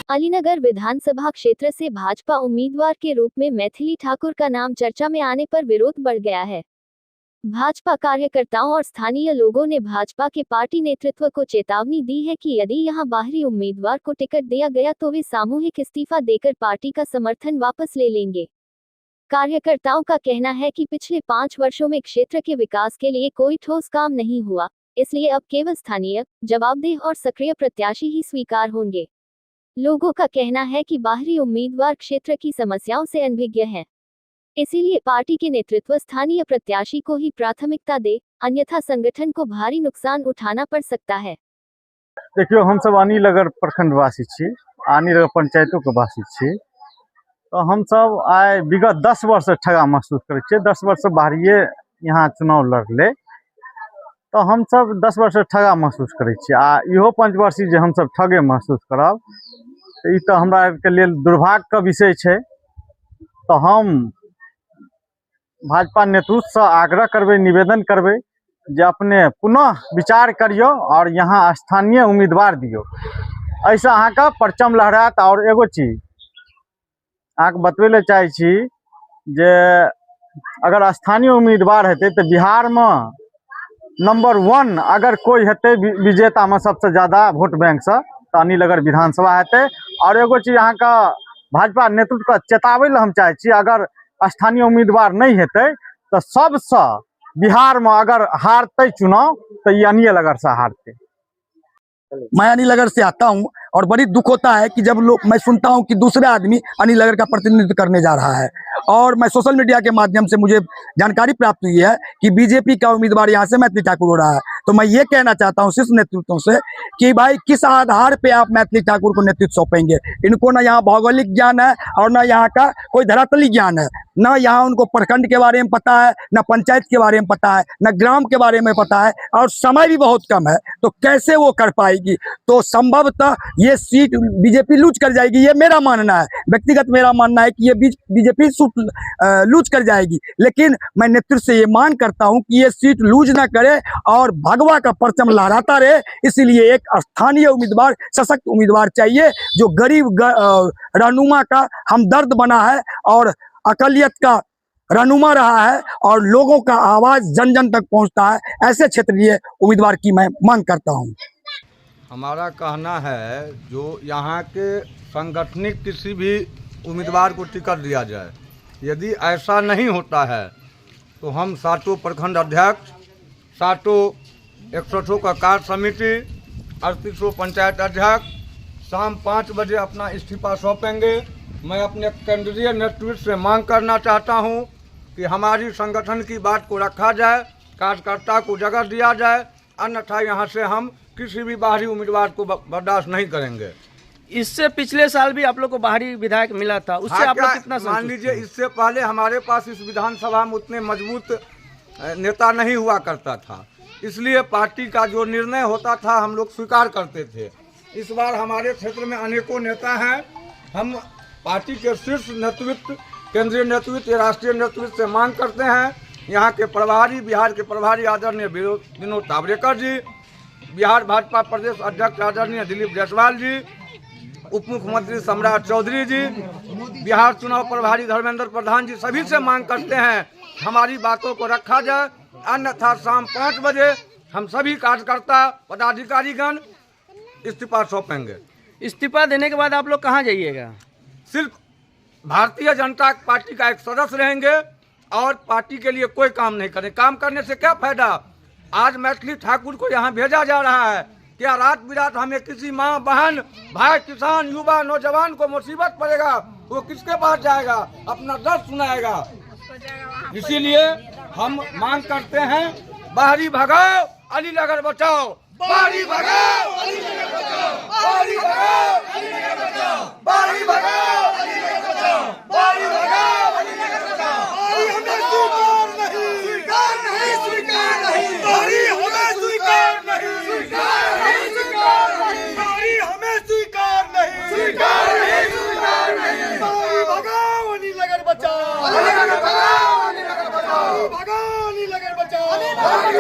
अलीनगर विधानसभा क्षेत्र से भाजपा उम्मीदवार के रूप में मैथिली ठाकुर का नाम चर्चा में आने पर विरोध बढ़ गया है। भाजपा कार्यकर्ताओं और स्थानीय लोगों ने भाजपा के पार्टी नेतृत्व को चेतावनी दी है कि यदि यहां बाहरी उम्मीदवार को टिकट दिया गया तो वे सामूहिक इस्तीफा देकर पार्टी का समर्थन वापस ले लेंगे। कार्यकर्ताओं का कहना है कि पिछले 5 वर्षों में क्षेत्र के विकास के लिए कोई ठोस काम नहीं हुआ, इसलिए अब केवल स्थानीय, जवाबदेह और सक्रिय प्रत्याशी ही स्वीकार होंगे। लोगों का कहना है कि बाहरी उम्मीदवार क्षेत्र की समस्याओं से अनभिज्ञ हैं, इसीलिए पार्टी के नेतृत्व स्थानीय प्रत्याशी को ही प्राथमिकता दे, अन्यथा संगठन को भारी नुकसान उठाना पड़ सकता है। देखियो, हम सब अनिलगर प्रखंड वासी छी, अनिलगर पंचायतों के वासी छी। तो हम सब आए विगत 10 वर्ष से ठगा महसूस करे छे। 10 वर्ष से बाहरिए यहाँ चुनाव लड़ले, तो हम सब 10 वर्ष से ठगा महसूस करे छे। आ इहो 5 वर्षी जे हम सब ठगे महसूस करब, तो ई तो हमरा के लेल दुर्भाग्य का विषय छे। तो हम भाजपा नेतृत्व से आग्रह करबे, निवेदन करबे जे अपने पुनः विचार करियो और यहाँ स्थानीय उम्मीदवार दियो। ऐसा अहाँ का परचम लहरात। और एगो चीज अहाँ के बतबे ले चाहे छी जे अगर स्थानीय उम्मीदवार हेते तो बिहार में नंबर 1 अगर कोई हेते विजेता में सबसे ज्यादा वोट बैंक से, तो अनिलगर विधानसभा हेते। और एगो चीज अहाँ का भाजपा नेतृत्व के चेतावे ले हम चाहे छी, अगर स्थानीय उम्मीदवार नहीं हेते तो सबसे बिहार में अगर हारते चुनाव तो ये अनिलगर से हारते। मैं अनिलगर से आता हूं और बड़ी दुख होता है कि जब मैं सुनता हूं कि दूसरा आदमी अनिलगर का प्रतिनिधित्व करने जा रहा है। और मैं सोशल मीडिया के माध्यम से मुझे जानकारी प्राप्त हुई है कि बीजेपी का उम्मीदवार यहां से मैथिली ठाकुर हो रहा है। तो मैं ये कहना चाहता हूं शीर्ष नेतृत्व से कि भाई किस आधार पे आप मैथिली ठाकुर को नेतृत्व सौंपेंगे। इनको ना यहाँ भौगोलिक ज्ञान है और ना यहाँ का कोई धरातली ज्ञान है, ना यहाँ उनको प्रखंड के बारे में पता है, ना पंचायत के बारे में पता है, ना ग्राम के बारे में पता है, और समय भी बहुत कम है। तो कैसे वो कर पाएगी? तो संभवतः ये सीट बीजेपी लूज कर जाएगी, ये मेरा मानना है। व्यक्तिगत मेरा मानना है कि ये बीजेपी लूज कर जाएगी। लेकिन मैं नेतृत्व से ये मांग करता हूं कि ये सीट लूज ना करे और भगवा का परचम लहराता रहे। इसीलिए एक स्थानीय उम्मीदवार, सशक्त उम्मीदवार चाहिए जो गरीब रहनुमा का हमदर्द बना है और अकलियत का रहनुमा रहा है और लोगों का आवाज जन जन तक पहुंचता है। ऐसे क्षेत्रीय उम्मीदवार की मैं मांग करता हूं। हमारा कहना है जो यहाँ के संगठनिक किसी भी उम्मीदवार को टिकट दिया जाए। यदि ऐसा नहीं होता है तो हम सातों प्रखंड अध्यक्ष, सातों 108 का कार्य समिति, 38 पंचायत अध्यक्ष शाम 5 बजे अपना इस्तीफा सौंपेंगे। मैं अपने केंद्रीय नेतृत्व से मांग करना चाहता हूं कि हमारी संगठन की बात को रखा जाए, कार्यकर्ता को जगह दिया जाए, अन्यथा यहाँ से हम किसी भी बाहरी उम्मीदवार को बर्दाश्त नहीं करेंगे। इससे पिछले साल भी आप लोग को बाहरी विधायक मिला था, उससे आप लोग कितना मान लीजिए, इससे पहले हमारे पास इस विधानसभा में उतने मजबूत नेता नहीं हुआ करता था, इसलिए पार्टी का जो निर्णय होता था हम लोग स्वीकार करते थे। इस बार हमारे क्षेत्र में अनेकों नेता हैं। हम पार्टी के शीर्ष नेतृत्व, केंद्रीय नेतृत्व, राष्ट्रीय नेतृत्व से मांग करते हैं, यहाँ के प्रभारी, बिहार के प्रभारी आदरणीय विनोद तावरेकर जी, बिहार भाजपा प्रदेश अध्यक्ष आदरणीय दिलीप जायसवाल जी, उप मुख्यमंत्री सम्राट चौधरी जी, बिहार चुनाव प्रभारी धर्मेंद्र प्रधान जी, सभी से मांग करते हैं हमारी बातों को रखा जाए, अन्यथा शाम 5 बजे हम सभी कार्यकर्ता पदाधिकारीगण इस्तीफा सौंपेंगे। इस्तीफा देने के बाद आप लोग कहाँ जाइएगा? सिर्फ भारतीय जनता पार्टी का एक सदस्य रहेंगे और पार्टी के लिए कोई काम नहीं करें। काम करने से क्या फायदा? आज मैथिली ठाकुर को यहाँ भेजा जा रहा है, क्या रात बिरात हमें किसी माँ, बहन, भाई, किसान, युवा, नौजवान को मुसीबत पड़ेगा, वो किसके पास जाएगा? अपना दर्द सुनाएगा। इसीलिए हम मांग करते हैं, बाहरी भगाओ, अलीनगर बचाओ, बाहरी भगाओ, अलीनगर बचाओ, बाहरी भगाओ, अलीनगर बचाओ, बाहरी भगाओ, अलीनगर बचाओ, बाहरी भगाओ, अलीनगर बचाओ। बाहरी हमें स्वीकार नहीं, स्वीकार नहीं, स्वीकार नहीं, बाहरी हमें स्वीकार नहीं, स्वीकार नहीं, स्वीकार नहीं, बाहरी हमें स्वीकार नहीं, स्वीकार नहीं, स्वीकार नहीं, बाहरी भगाओ, अलीनगर बचाओ, अलीनगर भगाओ, अलीनगर बचाओ, भगाओ, अलीनगर बचाओ।